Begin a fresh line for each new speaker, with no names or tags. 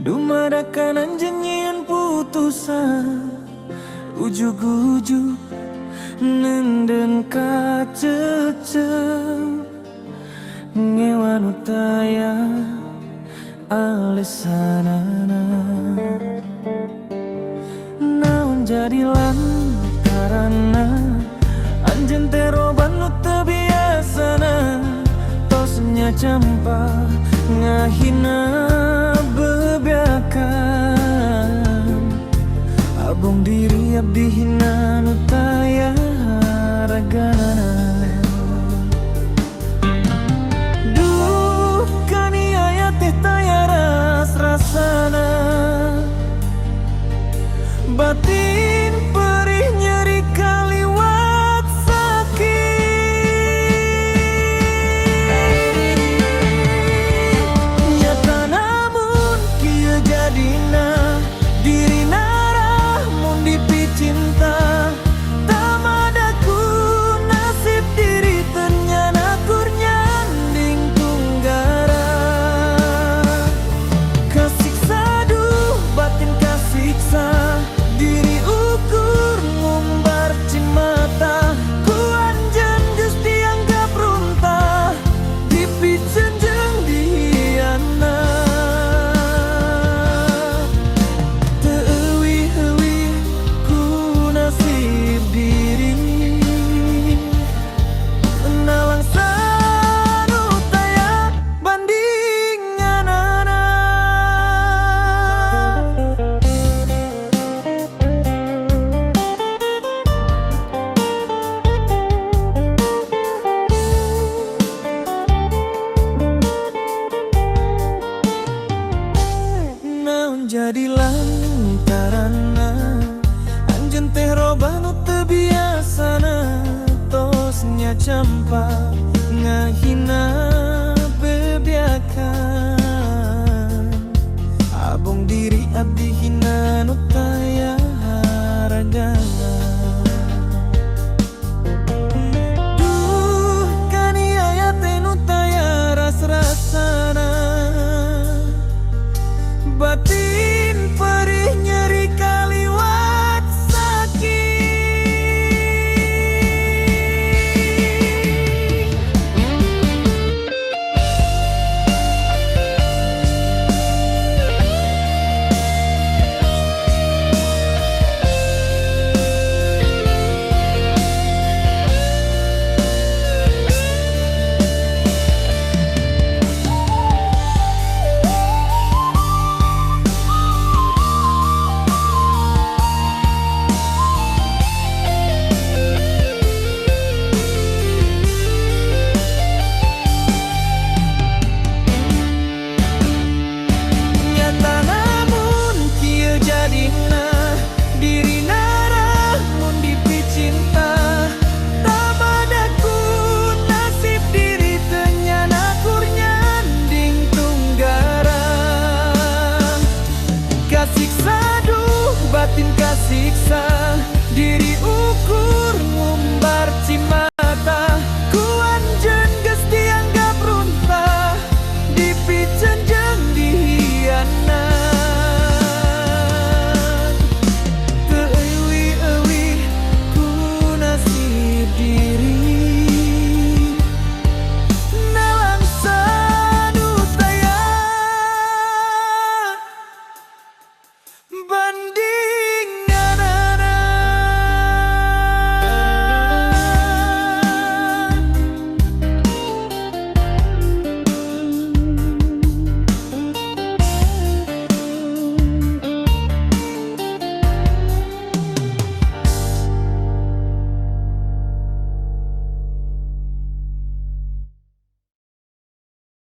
Dumadakan anjenyian putusan ujug-ujug nenden kacecem ngewan utaya alesanana naon jadi lantarana anjen teroban nu teu biasana tosnya campa ngahina bebeakan abong diri abdi hina nu taya haragana. Duh kaniaya teh taya ras-rasana batin perih nyeri kaliwat sakit nyata namun kieu jadina dirina mun dipicinta tamadaku nasib diri ternyana kurnya ding tunggara kasiksa duh batin kasiksa diri ukur ngumbar cimata ku anjeun geus dianggap runtah dipikeun jeung dihianat teu euih-euih ku nasib diri nalangsan nu taya bandinganana. Naon jadi lantarana anjeun teh robah nu teu biasana tosnya campa ngahina bebeakan abong diri abdi hina nu taya haragana. Duh kaniaya teh nu taya ras-rasana batin perih nyeri kaliwat sakit nyata namun kieu jadina dirina mun dipicinta tamadaku nasib diri teu nyana kurnya ding tunggara kasiksa duh batin kasiksa